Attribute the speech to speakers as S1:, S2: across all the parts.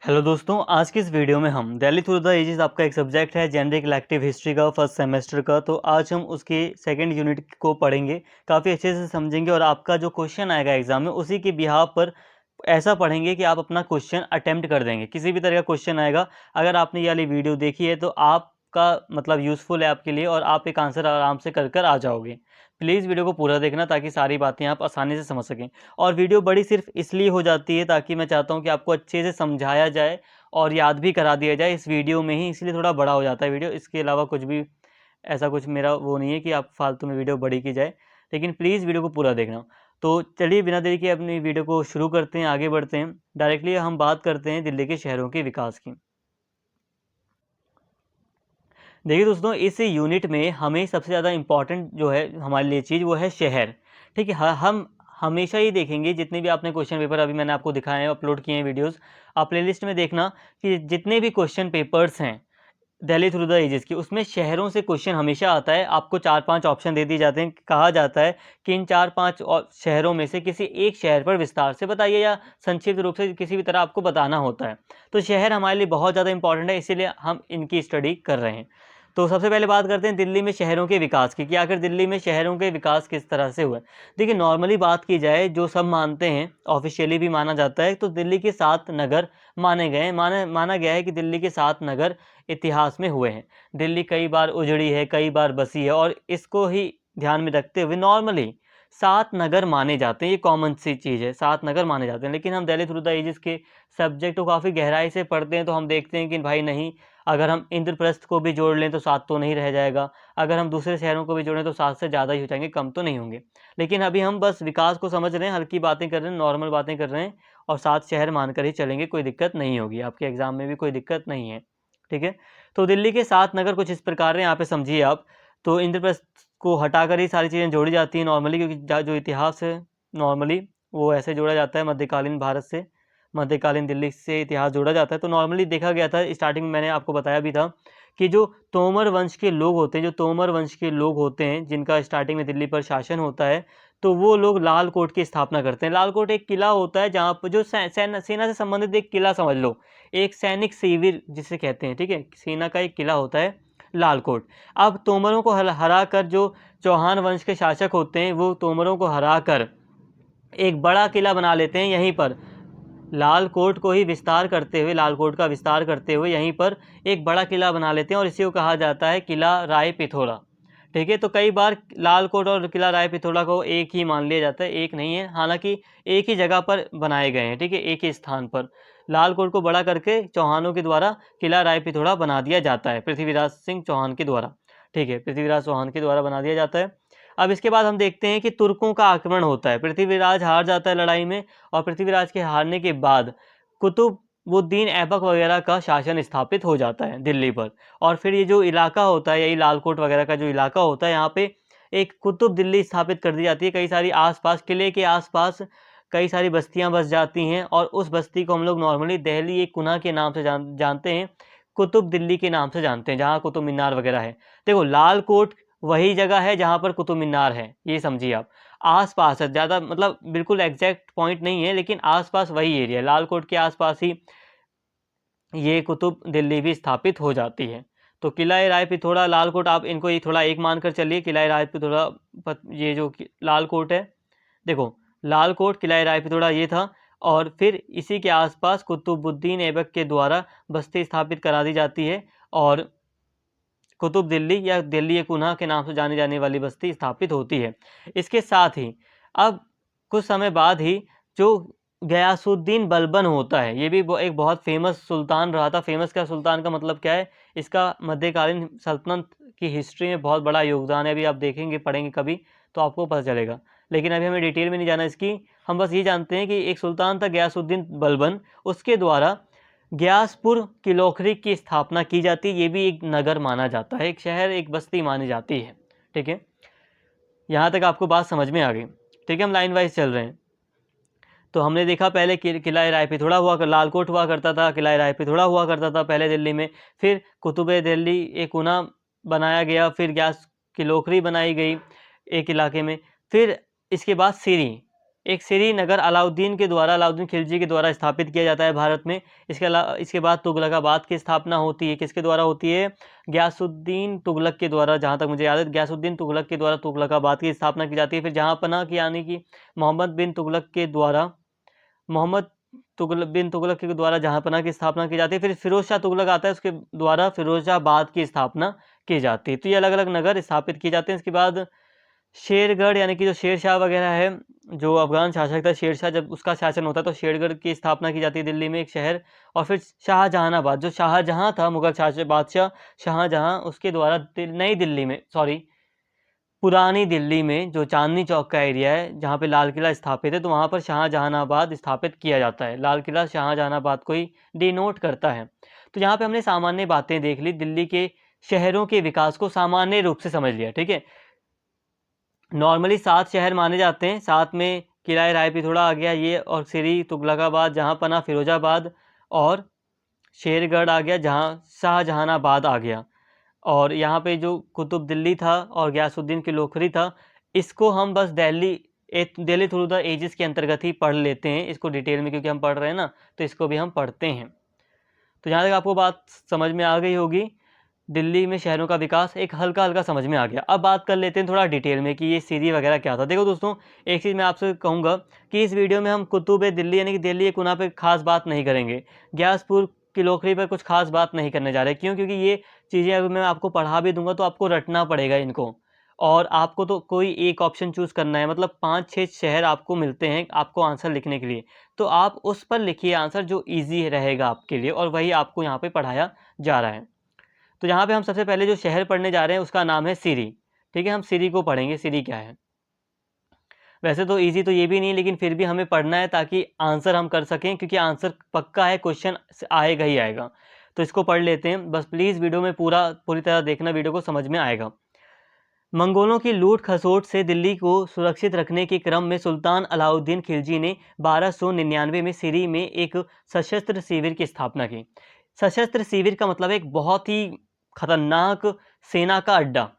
S1: Hello दोस्तों, आज की इस वीडियो में हम दिल्ली थ्रू द एजेस आपका एक सब्जेक्ट है जेनरिक इलेक्टिव हिस्ट्री का फर्स्ट सेमेस्टर का। तो आज हम उसके सेकंड यूनिट को पढ़ेंगे, काफ़ी अच्छे से समझेंगे और आपका जो क्वेश्चन आएगा एग्जाम में उसी के बिहाफ पर ऐसा पढ़ेंगे कि आप अपना क्वेश्चन अटेम्प्ट कर देंगे। किसी भी तरह का क्वेश्चन आएगा, अगर आपने ये वाली वीडियो देखी है तो आपका मतलब यूज़फुल है आपके लिए और आप एक आंसर आराम से कर कर आ जाओगे। प्लीज़ वीडियो को पूरा देखना ताकि सारी बातें आप आसानी से समझ सकें। और वीडियो बड़ी सिर्फ इसलिए हो जाती है ताकि मैं चाहता हूँ कि आपको अच्छे से समझाया जाए और याद भी करा दिया जाए इस वीडियो में ही, इसलिए थोड़ा बड़ा हो जाता है वीडियो। इसके अलावा कुछ भी ऐसा कुछ मेरा वो नहीं है कि आप फालतू में वीडियो बड़ी की जाए, लेकिन प्लीज़ वीडियो को पूरा देखना। तो चलिए बिना देरी के अपनी वीडियो को शुरू करते हैं, आगे बढ़ते हैं। डायरेक्टली हम बात करते हैं दिल्ली के शहरों के विकास की। देखिए दोस्तों, इस यूनिट में हमें सबसे ज़्यादा इम्पॉर्टेंट जो है हमारे लिए चीज़ वो है शहर। ठीक है, हम हमेशा ही देखेंगे जितने भी आपने क्वेश्चन पेपर अभी मैंने आपको दिखाए हैं, अपलोड किए हैं वीडियोस, आप प्लेलिस्ट में देखना कि जितने भी क्वेश्चन पेपर्स हैं दिल्ली थ्रू द एजेस की, उसमें शहरों से क्वेश्चन हमेशा आता है। आपको 4-5 ऑप्शन दे दिए जाते हैं, कहा जाता है कि इन 4-5 शहरों में से किसी एक शहर पर विस्तार से बताइए या संक्षिप्त रूप से किसी भी तरह आपको बताना होता है। तो शहर हमारे लिए बहुत ज़्यादा इंपॉर्टेंट है, इसीलिए हम इनकी स्टडी कर रहे हैं। तो सबसे पहले बात करते हैं दिल्ली में शहरों के विकास की, कि आखिर दिल्ली में शहरों के विकास किस तरह से हुआ। देखिए नॉर्मली बात की जाए, जो सब मानते हैं, ऑफिशियली भी माना जाता है, तो दिल्ली के 7 नगर माने गए हैं। माना गया है कि दिल्ली के 7 नगर इतिहास में हुए हैं। दिल्ली कई बार उजड़ी है, कई बार बसी है, और इसको ही ध्यान में रखते हुए नॉर्मली 7 नगर माने जाते हैं। ये कॉमन सी चीज़ है, 7 नगर माने जाते हैं। लेकिन हम दिल्ली थ्रू द एजेस के सब्जेक्ट को काफ़ी गहराई से पढ़ते हैं तो हम देखते हैं कि भाई नहीं, अगर हम इंद्रप्रस्थ को भी जोड़ लें तो 7 तो नहीं रह जाएगा। अगर हम दूसरे शहरों को भी जोड़ें तो 7 से ज़्यादा ही हो जाएंगे, कम तो नहीं होंगे। लेकिन अभी हम बस विकास को समझ रहे हैं, हल्की बातें कर रहे हैं, नॉर्मल बातें कर रहे हैं, और 7 शहर मानकर ही चलेंगे, कोई दिक्कत नहीं होगी, आपके एग्जाम में भी कोई दिक्कत नहीं है। ठीक है, तो दिल्ली के 7 नगर कुछ इस प्रकार हैं, यहाँ पे समझिए आप। तो इंद्रप्रस्थ को हटाकर ही सारी चीज़ें जोड़ी जाती हैं नॉर्मली, क्योंकि जो इतिहास है नॉर्मली वो ऐसे जोड़ा जाता है, मध्यकालीन भारत से, मध्यकालीन दिल्ली से इतिहास जोड़ा जाता है। तो नॉर्मली देखा गया था, स्टार्टिंग में मैंने आपको बताया भी था कि जो तोमर वंश के लोग होते हैं, जो तोमर वंश के लोग होते हैं जिनका स्टार्टिंग में दिल्ली पर शासन होता है, तो वो लोग लाल कोट की स्थापना करते हैं। लाल कोट एक किला होता है जहाँ पर जो सेना से संबंधित एक किला समझ लो, एक सैनिक शिविर जिसे कहते हैं। ठीक है, सेना का एक किला होता है लाल कोट। अब तोमरों को हरा कर जो चौहान वंश के शासक होते हैं, वो तोमरों को हरा कर एक बड़ा किला बना लेते हैं यहीं पर, लाल कोट को ही विस्तार करते हुए, लाल कोट का विस्तार करते हुए यहीं पर एक बड़ा किला बना लेते हैं, और इसी को कहा जाता है किला राय पिथौरा। ठीक है, तो कई बार लाल कोट और किला राय पिथौरा को एक ही मान लिया जाता है, एक नहीं है, हालांकि एक ही जगह पर बनाए गए हैं। ठीक है, एक ही स्थान पर लाल कोट को बड़ा करके चौहानों के द्वारा किला राय पिथौरा बना दिया जाता है, पृथ्वीराज सिंह चौहान के द्वारा। ठीक है, पृथ्वीराज चौहान के द्वारा बना दिया जाता है। अब इसके बाद हम देखते हैं कि तुर्कों का आक्रमण होता है, पृथ्वीराज हार जाता है लड़ाई में, और पृथ्वीराज के हारने के बाद कुतुबुद्दीन ऐबक वगैरह का शासन स्थापित हो जाता है दिल्ली पर। और फिर ये जो इलाका होता है, यही लालकोट वगैरह का जो इलाका होता है, यहाँ पे एक कुतुब दिल्ली स्थापित कर दी जाती है। कई सारी आसपास, किले के आसपास कई सारी बस्तियां बस जाती हैं, और उस बस्ती को हम लोग नॉर्मली दहली एक कुना के नाम से जानते हैं, कुतुब दिल्ली के नाम से जानते हैं, जहाँ कुतुब मीनार वगैरह है। देखो लाल कोट वही जगह है जहाँ पर कुतुब मीनार है, ये समझिए आप। आस-पास है, ज़्यादा मतलब बिल्कुल एग्जैक्ट पॉइंट नहीं है, लेकिन आस-पास वही एरिया है, लाल कोट के आस-पास ही ये कुतुब दिल्ली भी स्थापित हो जाती है। तो किला राय पिथौरा, लाल कोट, आप इनको ही थोड़ा एक मानकर चलिए। किला राय पिथौरा, ये जो लाल कोट है, देखो लाल कोट, किला राय पिथौरा ये था, और फिर इसी के आसपास कुतुबुद्दीन ऐबक के द्वारा बस्ती स्थापित करा दी जाती है, और कुतुब दिल्ली या दिल्ली कुन्हा के नाम से जानी जाने वाली बस्ती स्थापित होती है। इसके साथ ही अब कुछ समय बाद ही जो गयासुद्दीन बलबन होता है, ये भी एक बहुत फेमस सुल्तान रहा था। फेमस का सुल्तान का मतलब क्या है, इसका मध्यकालीन सल्तनत की हिस्ट्री में बहुत बड़ा योगदान है। अभी आप देखेंगे, पढ़ेंगे कभी तो आपको पता चलेगा, लेकिन अभी हमें डिटेल में नहीं जाना इसकी। हम बस ये जानते हैं कि एक सुल्तान था गयासुद्दीन बलबन, उसके द्वारा ग्यासपुर किलोखरी की स्थापना की जाती है। ये भी एक नगर माना जाता है, एक शहर, एक बस्ती मानी जाती है। ठीक है, यहाँ तक आपको बात समझ में आ गई। ठीक है, हम लाइन वाइज चल रहे हैं। तो हमने देखा पहले किला राय पिथौरा हुआ, लालकोट हुआ करता था, किला राय पिथौरा हुआ करता था पहले दिल्ली में। फिर कुतुब दिल्ली एक ऊना बनाया गया, फिर ग्यास किलोखरी बनाई गई एक इलाके में। फिर इसके बाद सीरी, एक श्रीनगर अलाउद्दीन खिलजी के द्वारा स्थापित किया जाता है भारत में। इसके बाद तुगलकाबाद की स्थापना होती है। किसके द्वारा होती है? गयासुद्दीन तुगलक के द्वारा। जहाँ तक मुझे याद है, गयासुद्दीन तुगलक के द्वारा तुगलकाबाद की स्थापना की जाती है। फिर जहाँपनाह की यानी कि मोहम्मद बिन तुगलक के द्वारा जहाँपनाह की स्थापना की जाती है। फिर फिरोज शाह तुगलक आता है, उसके द्वारा फिरोजाबाद की स्थापना की जाती है। तो ये अलग अलग नगर स्थापित किए जाते हैं। इसके बाद शेरगढ़ यानी कि जो शेर शाह वगैरह है, जो अफगान शासक था शेर शाह, जब उसका शासन होता है तो शेरगढ़ की स्थापना की जाती है दिल्ली में, एक शहर। और फिर शाहजहानाबाद, जो शाहजहां था मुगल शासक बादशाह शाहजहां, उसके द्वारा पुरानी दिल्ली में जो चांदनी चौक का एरिया है जहाँ पे लाल किला स्थापित है, तो वहाँ पर शाहजहानाबाद स्थापित किया जाता है। लाल किला शाहजहानाबाद को ही डिनोट करता है। तो यहाँ पे हमने सामान्य बातें देख ली, दिल्ली के शहरों के विकास को सामान्य रूप से समझ लिया। ठीक है, नॉर्मली 7 शहर माने जाते हैं, 7 में किला राय पिथौरा आ गया ये, और सिरी, तुगलकाबाद, जहाँपनाह, फिरोजाबाद और शेरगढ़ आ गया, जहाँ शाहजहानाबाद आ गया। और यहाँ पे जो कुतुब दिल्ली था और गयासुद्दीन की लोखरी था, इसको हम बस दिल्ली थ्रू द एजेस के अंतर्गत ही पढ़ लेते हैं इसको डिटेल में, क्योंकि हम पढ़ रहे हैं ना, तो इसको भी हम पढ़ते हैं। तो यहाँ तक आपको बात समझ में आ गई होगी। दिल्ली में शहरों का विकास एक हल्का हल्का समझ में आ गया। अब बात कर लेते हैं थोड़ा डिटेल में कि ये सीरी वगैरह क्या था। देखो दोस्तों, एक चीज़ मैं आपसे कहूँगा कि इस वीडियो में हम कुतुब दिल्ली यानी कि दिल्ली कुना पे खास बात नहीं करेंगे, ग्यासपुर की लोखरी पर कुछ खास बात नहीं करने जा रहे। क्यों? क्योंकि ये चीज़ें अगर मैं आपको पढ़ा भी दूंगा तो आपको रटना पड़ेगा इनको, और आपको तो कोई एक ऑप्शन चूज़ करना है। मतलब 5-6 शहर आपको मिलते हैं आपको आंसर लिखने के लिए, तो आप उस पर लिखिए आंसर जो ईजी रहेगा आपके लिए, और वही आपको यहाँ पर पढ़ाया जा रहा है। तो यहाँ पे हम सबसे पहले जो शहर पढ़ने जा रहे हैं उसका नाम है सिरी। ठीक है, हम सिरी को पढ़ेंगे, सिरी क्या है। वैसे तो इजी तो ये भी नहीं, लेकिन फिर भी हमें पढ़ना है ताकि आंसर हम कर सकें, क्योंकि आंसर पक्का है, क्वेश्चन आएगा ही आएगा। तो इसको पढ़ लेते हैं, बस प्लीज़ वीडियो में पूरी तरह देखना, वीडियो को समझ में आएगा। मंगोलों की लूट खसोट से दिल्ली को सुरक्षित रखने के क्रम में सुल्तान अलाउद्दीन खिलजी ने 1299 में सिरी में एक सशस्त्र शिविर की स्थापना की। सशस्त्र शिविर का मतलब एक बहुत ही खतरनाक सेना का अड्डा।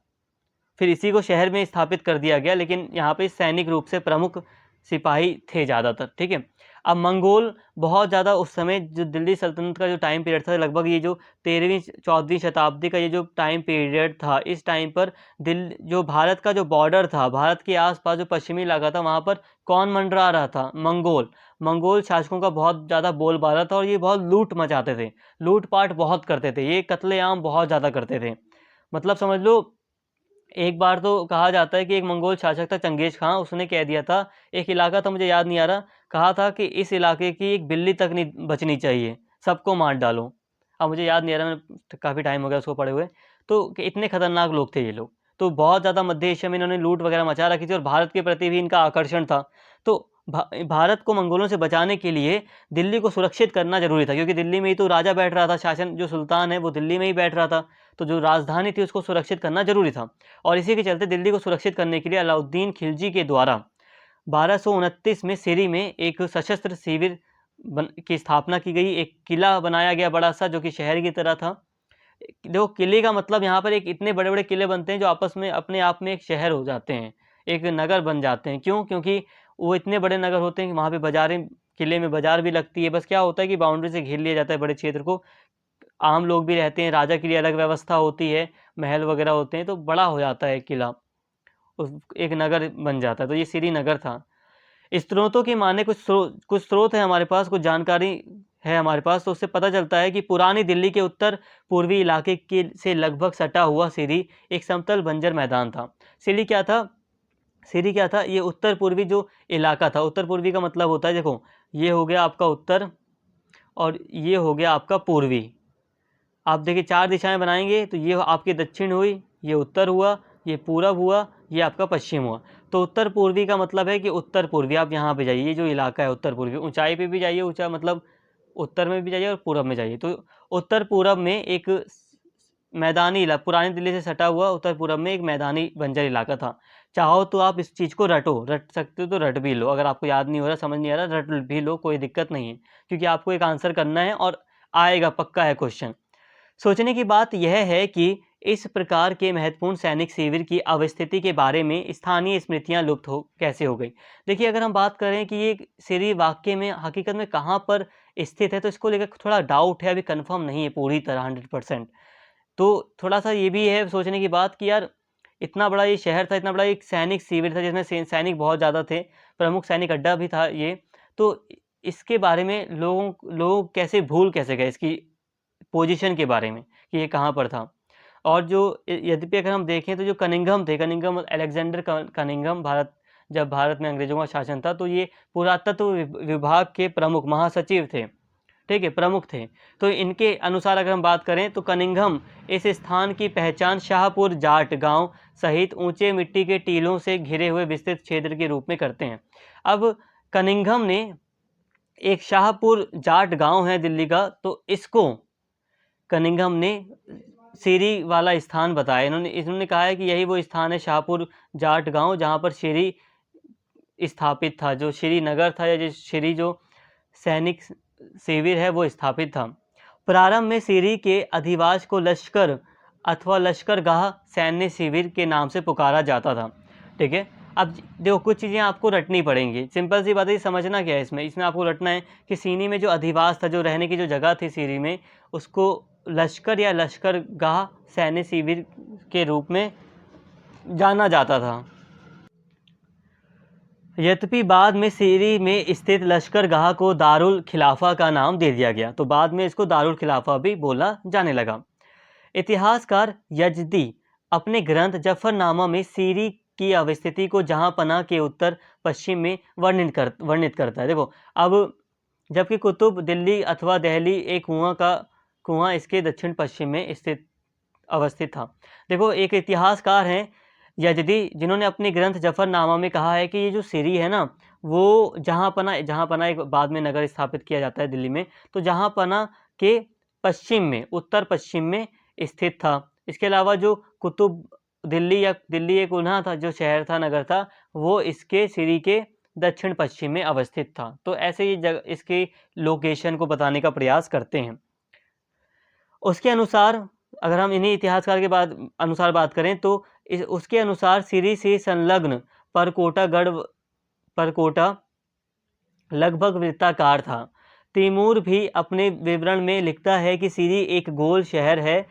S1: फिर इसी को शहर में स्थापित कर दिया गया, लेकिन यहाँ पे सैनिक रूप से प्रमुख सिपाही थे ज़्यादातर। ठीक है, अब मंगोल बहुत ज़्यादा उस समय जो दिल्ली सल्तनत का जो टाइम पीरियड था, लगभग ये जो 13वीं-14वीं शताब्दी का ये जो टाइम पीरियड था, इस टाइम पर जो भारत का जो बॉर्डर था, भारत के आसपास जो पश्चिमी इलाका था, वहाँ पर कौन मंडरा रहा था? मंगोल शासकों का बहुत ज़्यादा बोलबाला था, और ये बहुत लूट मचाते थे, लूटपाट बहुत करते थे, ये कत्लेआम बहुत ज़्यादा करते थे। मतलब समझ लो, एक बार तो कहा जाता है कि एक मंगोल शासक था चंगेज खां, उसने कह दिया था, एक इलाका था मुझे याद नहीं आ रहा, कहा था कि इस इलाके की एक बिल्ली तक नहीं बचनी चाहिए, सबको मार डालो। अब मुझे याद नहीं आ रहा, मैंने काफ़ी टाइम हो गया उसको पढ़े हुए। तो कि इतने खतरनाक लोग थे ये लोग। तो बहुत ज़्यादा मध्य एशिया में इन्होंने लूट वगैरह मचा रखी थी, और भारत के प्रति भी इनका आकर्षण था। तो भारत को मंगोलों से बचाने के लिए दिल्ली को सुरक्षित करना जरूरी था, क्योंकि दिल्ली में ही तो राजा बैठ रहा था, शासन जो सुल्तान है वो दिल्ली में ही बैठ रहा था, तो जो राजधानी थी उसको सुरक्षित करना जरूरी था। और इसी के चलते दिल्ली को सुरक्षित करने के लिए अलाउद्दीन खिलजी के द्वारा 1229 में सिरी में एक सशस्त्र शिविर की स्थापना की गई। एक किला बनाया गया बड़ा सा, जो कि शहर की तरह था। देखो, किले का मतलब यहाँ पर एक इतने बड़े बड़े किले बनते हैं जो आपस में अपने आप में एक शहर हो जाते हैं, एक नगर बन जाते हैं। क्यों? क्योंकि वो इतने बड़े नगर होते हैं कि वहाँ पे बाजारें, किले में बाजार भी लगती है। बस क्या होता है कि बाउंड्री से घेर लिया जाता है बड़े क्षेत्र को, आम लोग भी रहते हैं, राजा के लिए अलग व्यवस्था होती है, महल वगैरह होते हैं, तो बड़ा हो जाता है किला, एक नगर बन जाता है। तो ये श्रीनगर था। स्रोतों की माने कुछ स्रोत है हमारे पास, कुछ जानकारी है हमारे पास, तो उससे पता चलता है कि पुरानी दिल्ली के उत्तर पूर्वी इलाके के से लगभग सटा हुआ सिरी एक समतल बंजर मैदान था। सिरी क्या था? सिरी क्या था? ये उत्तर पूर्वी जो इलाका था, उत्तर पूर्वी का मतलब होता है, देखो ये हो गया आपका उत्तर और ये हो गया आपका पूर्वी। आप देखिए 4 दिशाएं बनाएंगे, तो ये आपकी दक्षिण हुई, ये उत्तर हुआ, ये पूरब हुआ, ये आपका पश्चिम हुआ। तो उत्तर पूर्वी का मतलब है कि उत्तर पूर्वी, आप यहाँ पे जाइए, ये जो इलाका है उत्तर पूर्वी, ऊंचाई पे भी जाइए, ऊंचा मतलब उत्तर में भी जाइए और पूरब में जाइए। तो उत्तर पूरब में एक मैदानी इलाका, पुरानी दिल्ली से सटा हुआ उत्तर पूरब में एक मैदानी बंजर इलाका था। चाहो तो आप इस चीज़ को रट सकते हो, तो रट भी लो। अगर आपको याद नहीं हो रहा, समझ नहीं आ रहा, रट भी लो, कोई दिक्कत नहीं है, क्योंकि आपको एक आंसर करना है और आएगा, पक्का है क्वेश्चन। सोचने की बात यह है कि इस प्रकार के महत्वपूर्ण सैनिक शिविर की अवस्थिति के बारे में स्थानीय स्मृतियां लुप्त कैसे हो गई। देखिए, अगर हम बात करें कि ये सिरी वाक्य में हकीकत में कहाँ पर स्थित है, तो इसको लेकर थोड़ा डाउट है, अभी कंफर्म नहीं है पूरी तरह 100%। तो थोड़ा-सा ये भी है सोचने की बात कि यार इतना बड़ा ये शहर था, इतना बड़ा एक सैनिक शिविर था जिसमें सैनिक बहुत ज़्यादा थे, प्रमुख सैनिक अड्डा भी था ये, तो इसके बारे में लोग कैसे भूल कैसे गए इसकी पोजीशन के बारे में कि ये कहाँ पर था। और जो यद्यपि अगर हम देखें तो जो कनिंघम थे, कनिंघम अलेक्जेंडर कनिंघम जब भारत में अंग्रेज़ों का शासन था, तो ये पुरातत्व विभाग के प्रमुख महासचिव थे, ठीक है, प्रमुख थे। तो इनके अनुसार अगर हम बात करें तो कनिंघम इस स्थान की पहचान शाहपुर जाट गांव सहित ऊंचे मिट्टी के टीलों से घिरे हुए विस्तृत क्षेत्र के रूप में करते हैं। अब कनिंघम ने एक शाहपुर जाट गांव है दिल्ली का, तो इसको कनिंघम ने सिरी वाला स्थान बताया। इन्होंने कहा है कि यही वो स्थान है शाहपुर जाट गांव जहां पर सिरी स्थापित था, जो श्रीनगर था या जो सिरी जो सैनिक शिविर है वो स्थापित था। प्रारंभ में सिरी के अधिवास को लश्कर अथवा लश्करगाह सैन्य शिविर के नाम से पुकारा जाता था, ठीक है। अब देखो कुछ चीज़ें आपको रटनी पड़ेंगी, सिंपल सी बात है, समझना क्या है इसमें आपको रटना है कि सीरी में जो अधिवास था, जो रहने की जो जगह थी सिरी में, उसको लश्कर या लश्करगाह सैन्य शिविर के रूप में जाना जाता था। यद्यपि बाद में सिरी में स्थित लश्करगाह को दारुल खिलाफा का नाम दे दिया गया, तो बाद में इसको दारुल खिलाफा भी बोला जाने लगा। इतिहासकार यजदी अपने ग्रंथ जफरनामा में सिरी की अवस्थिति को जहां पनाह के उत्तर पश्चिम में वर्णित करता है। देखो, अब जबकि कुतुब दिल्ली अथवा दहली एक कुआं इसके दक्षिण पश्चिम में अवस्थित था। देखो, एक इतिहासकार हैं यजदी, जिन्होंने अपने ग्रंथ जफरनामा में कहा है कि ये जो सिरी है ना, वो जहां पना एक बाद में नगर स्थापित किया जाता है दिल्ली में, तो जहां पना के पश्चिम में, उत्तर पश्चिम में स्थित था। इसके अलावा जो कुतुब दिल्ली एक उन्हा था, जो शहर था, नगर था, वो इसके सिरी के दक्षिण पश्चिम में अवस्थित था। तो ऐसे ही जगह इसके लोकेशन को बताने का प्रयास करते हैं। उसके अनुसार अगर हम इन्हीं इतिहासकार के अनुसार बात करें तो उसके अनुसार सिरी से संलग्न परकोटा लगभग वृत्ताकार था। तैमूर भी अपने विवरण में लिखता है कि सिरी एक गोल शहर है,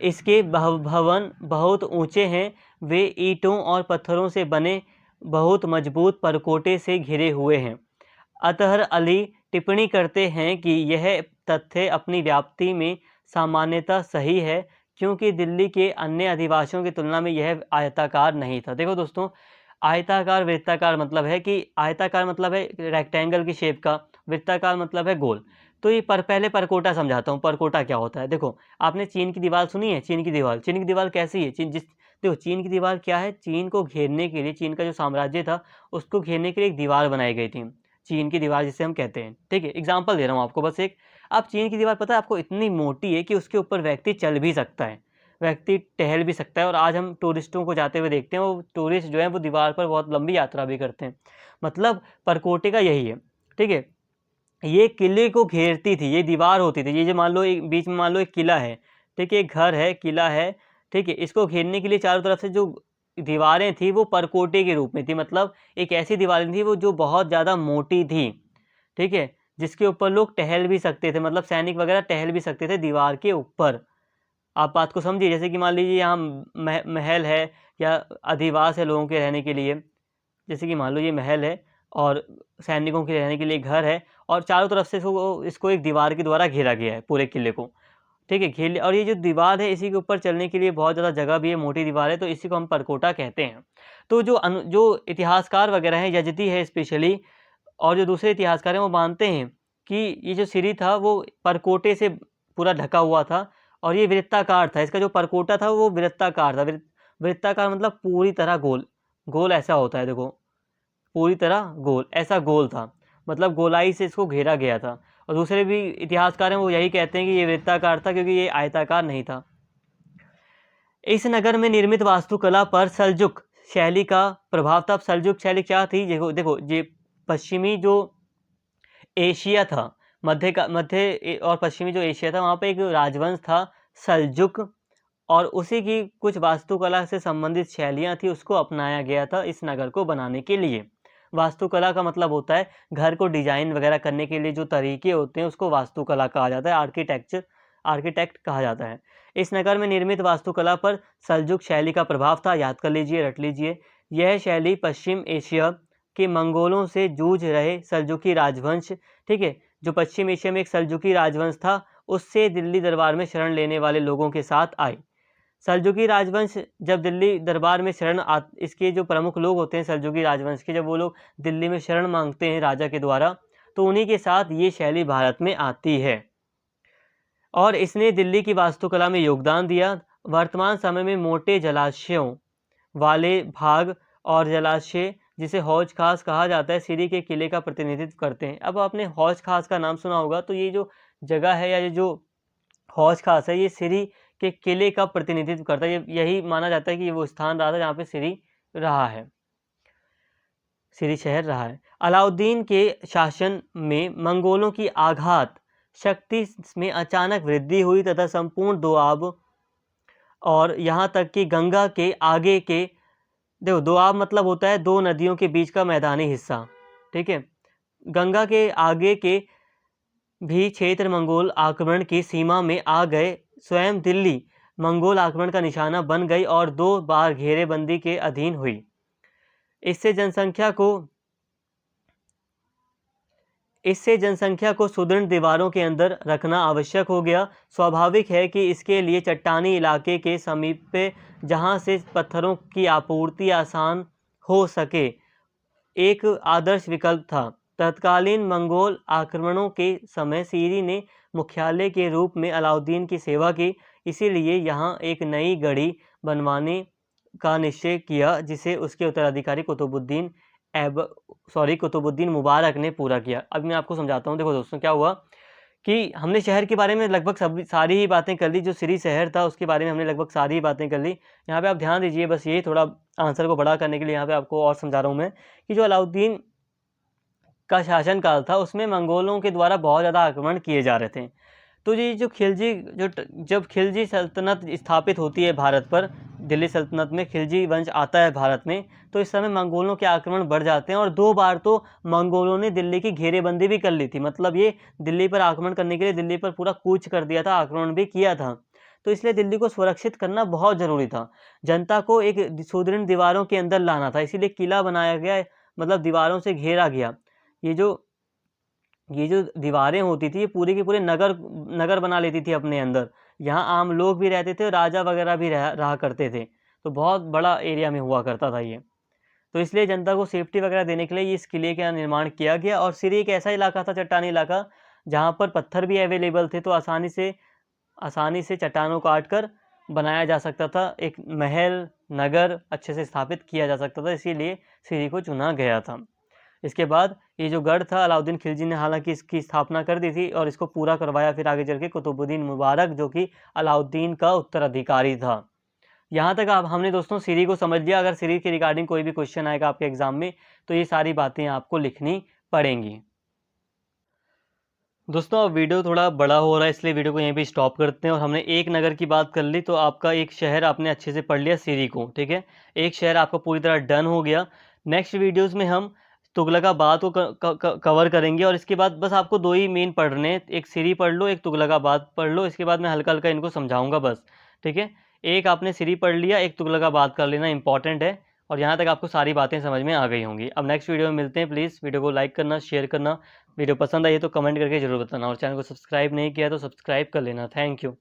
S1: इसके भवन बहुत ऊंचे हैं, वे ईंटों और पत्थरों से बने बहुत मजबूत परकोटे से घिरे हुए हैं। अतहर अली टिप्पणी करते हैं कि यह तथ्य अपनी व्याप्ति में सामान्यतः सही है, क्योंकि दिल्ली के अन्य अधिवासियों की तुलना में यह आयताकार नहीं था। देखो दोस्तों, आयताकार वृत्ताकार मतलब है कि आयताकार मतलब है रेक्टेंगल की शेप का, वृत्ताकार मतलब है गोल। तो ये पहले परकोटा समझाता हूँ, परकोटा क्या होता है। देखो, आपने चीन की दीवार सुनी है? चीन की दीवार कैसी है? देखो, चीन की दीवार क्या है, चीन को घेरने के लिए, चीन का जो साम्राज्य था उसको घेरने के लिए एक दीवार बनाई गई थी, चीन की दीवार जिसे हम कहते हैं, ठीक है। एग्जाम्पल दे रहा हूँ आपको बस एक। अब चीन की दीवार पता है आपको इतनी मोटी है कि उसके ऊपर व्यक्ति चल भी सकता है, व्यक्ति टहल भी सकता है, और आज हम टूरिस्टों को जाते हुए देखते हैं, वो टूरिस्ट जो है वो दीवार पर बहुत लंबी यात्रा भी करते हैं। मतलब परकोटे का यही है, ठीक है। ये किले को घेरती थी, ये दीवार होती थी, ये जो मान लो बीच में मान लो एक किला है, ठीक है, एक घर है, किला है, ठीक है, इसको घेरने के लिए चारों तरफ से जो दीवारें थी वो परकोटे के रूप में थी। मतलब एक ऐसी दीवारें थी वो जो बहुत ज़्यादा मोटी थी, ठीक है, जिसके ऊपर लोग टहल भी सकते थे, मतलब सैनिक वगैरह टहल भी सकते थे दीवार के ऊपर। आप बात को समझिए, जैसे कि मान लीजिए यहाँ महल है या अधिवास है लोगों के रहने के लिए, जैसे कि मान लो ये महल है और सैनिकों के रहने के लिए घर है, और चारों तरफ से इसको एक दीवार के द्वारा घेरा गया है पूरे किले को, ठीक है, घेर। और ये जो दीवार है इसी के ऊपर चलने के लिए बहुत ज़्यादा जगह भी है, मोटी दीवार है, तो इसी को हम परकोटा कहते हैं। तो जो इतिहासकार वगैरह हैं, यजदी है स्पेशली, और जो दूसरे इतिहासकार हैं, वो मानते हैं कि ये जो सिरी था वो परकोटे से पूरा ढका हुआ था, और ये वृत्ताकार था। इसका जो परकोटा था वो वृत्ताकार था। वृत्ताकार मतलब पूरी तरह गोल, गोल ऐसा होता है, देखो, पूरी तरह गोल, ऐसा गोल था, मतलब गोलाई से इसको घेरा गया था। और दूसरे भी इतिहासकार हैं वो यही कहते हैं कि ये वृत्ताकार था, क्योंकि ये आयताकार नहीं था। इस नगर में निर्मित वास्तुकला पर सल्जुक शैली का प्रभाव था। सल्जुक शैली क्या थी? देखो ये पश्चिमी जो एशिया था, मध्य और पश्चिमी जो एशिया था, वहाँ पे एक राजवंश था सल्जुक, और उसी की कुछ वास्तुकला से संबंधित शैलियाँ थी, उसको अपनाया गया था इस नगर को बनाने के लिए। वास्तुकला का मतलब होता है घर को डिज़ाइन वगैरह करने के लिए जो तरीके होते हैं उसको वास्तुकला कहा जाता है, आर्किटेक्ट कहा जाता है। इस नगर में निर्मित वास्तुकला पर सल्जुक शैली का प्रभाव था, याद कर लीजिए, रट लीजिए। यह शैली पश्चिम एशिया के मंगोलों से जूझ रहे सल्जुकी राजवंश, ठीक है, जो पश्चिम एशिया में एक सल्जुकी राजवंश था, उससे दिल्ली दरबार में शरण लेने वाले लोगों के साथ आई। सल्जुकी राजवंश जब दिल्ली दरबार में इसके जो प्रमुख लोग होते हैं सल्जुकी राजवंश के, जब वो लोग दिल्ली में शरण मांगते हैं राजा के द्वारा, तो उन्हीं के साथ ये शैली भारत में आती है और इसने दिल्ली की वास्तुकला में योगदान दिया। वर्तमान समय में मोटे जलाशयों वाले भाग और जलाशय जिसे हौज खास कहा जाता है, सिरी के किले का प्रतिनिधित्व करते हैं। अब आपने हौज खास का नाम सुना होगा, तो ये जो जगह है या ये जो हौज खास है, ये सिरी के किले का प्रतिनिधित्व करता है। यही माना जाता है कि ये वो स्थान रहा था जहाँ पे सिरी शहर रहा है। अलाउद्दीन के शासन में मंगोलों की आघात शक्ति में अचानक वृद्धि हुई तथा संपूर्ण दोआब और यहाँ तक कि गंगा के आगे के, देखो दोआब मतलब होता है दो नदियों के बीच का मैदानी हिस्सा, ठीक है, गंगा के आगे के भी क्षेत्र मंगोल आक्रमण की सीमा में आ गए। स्वयं दिल्ली मंगोल आक्रमण का निशाना बन गई और 2 बार घेरेबंदी के अधीन हुई। इससे जनसंख्या को सुदृढ़ दीवारों के अंदर रखना आवश्यक हो गया। स्वाभाविक है कि इसके लिए चट्टानी इलाके के समीप जहां से पत्थरों की आपूर्ति आसान हो सके एक आदर्श विकल्प था। तत्कालीन मंगोल आक्रमणों के समय सीरी ने मुख्यालय के रूप में अलाउद्दीन की सेवा की, इसीलिए यहाँ एक नई गढ़ी बनवाने का निश्चय किया जिसे उसके उत्तराधिकारी कुतुबुद्दीन मुबारक ने पूरा किया। अब मैं आपको समझाता हूँ। देखो दोस्तों, क्या हुआ कि हमने शहर के बारे में लगभग सारी ही बातें कर ली। जो सिरी शहर था उसके बारे में हमने लगभग सारी ही बातें कर ली। यहाँ पे आप ध्यान दीजिए, बस ये थोड़ा आंसर को बड़ा करने के लिए यहाँ पे आपको और समझा रहा हूँ मैं कि जो अलाउद्दीन का शासनकाल था उसमें मंगोलों के द्वारा बहुत ज़्यादा आक्रमण किए जा रहे थे। तो ये जब खिलजी सल्तनत स्थापित होती है भारत पर, दिल्ली सल्तनत में खिलजी वंश आता है भारत में, तो इस समय मंगोलों के आक्रमण बढ़ जाते हैं और 2 बार तो मंगोलों ने दिल्ली की घेरेबंदी भी कर ली थी। मतलब ये दिल्ली पर आक्रमण करने के लिए दिल्ली पर पूरा कूच कर दिया था, आक्रमण भी किया था। तो इसलिए दिल्ली को सुरक्षित करना बहुत ज़रूरी था। जनता को एक सुदृढ़ दीवारों के अंदर लाना था, इसीलिए किला बनाया गया, मतलब दीवारों से घेरा गया। ये जो दीवारें होती थी ये पूरे के पूरे नगर बना लेती थी अपने अंदर। यहाँ आम लोग भी रहते थे, राजा वगैरह भी रहा करते थे, तो बहुत बड़ा एरिया में हुआ करता था ये। तो इसलिए जनता को सेफ्टी वगैरह देने के लिए इस किले का निर्माण किया गया। और सिरी एक ऐसा इलाका था, चट्टानी इलाका, जहाँ पर पत्थर भी अवेलेबल थे, तो आसानी से चट्टानों काट कर बनाया जा सकता था, एक महल नगर अच्छे से स्थापित किया जा सकता था, इसीलिए सिरी को चुना गया था। इसके बाद ये जो गढ़ था, अलाउद्दीन खिलजी ने हालांकि इसकी स्थापना कर दी थी और इसको पूरा करवाया फिर आगे चल के कुतुबुद्दीन मुबारक, जो कि अलाउद्दीन का उत्तराधिकारी था। यहाँ तक हमने दोस्तों सिरी को समझ लिया। अगर सिरी के रिगार्डिंग कोई भी क्वेश्चन आएगा आपके एग्जाम में तो ये सारी बातें आपको लिखनी पड़ेंगी। दोस्तों अब वीडियो थोड़ा बड़ा हो रहा है, इसलिए वीडियो को यहीं पे स्टॉप करते हैं। और हमने एक नगर की बात कर ली, तो आपका एक शहर आपने अच्छे से पढ़ लिया, सिरी को, ठीक है। एक शहर आपका पूरी तरह डन हो गया। नेक्स्ट वीडियोज़ में हम तुगलकाबाद को कवर करेंगे और इसके बाद बस आपको 2 ही मेन पढ़ने, एक सिरी पढ़ लो, एक तुगलकाबाद पढ़ लो। इसके बाद मैं हल्का हल्का इनको समझाऊंगा बस, ठीक है। एक आपने सिरी पढ़ लिया, एक तुगलकाबाद कर लेना, इंपॉर्टेंट है। और यहाँ तक आपको सारी बातें समझ में आ गई होंगी। अब नेक्स्ट वीडियो में मिलते हैं। प्लीज़ वीडियो को लाइक करना, शेयर करना, वीडियो पसंद आई है तो कमेंट करके जरूर बताना, और चैनल को सब्सक्राइब नहीं किया तो सब्सक्राइब कर लेना। Thank you.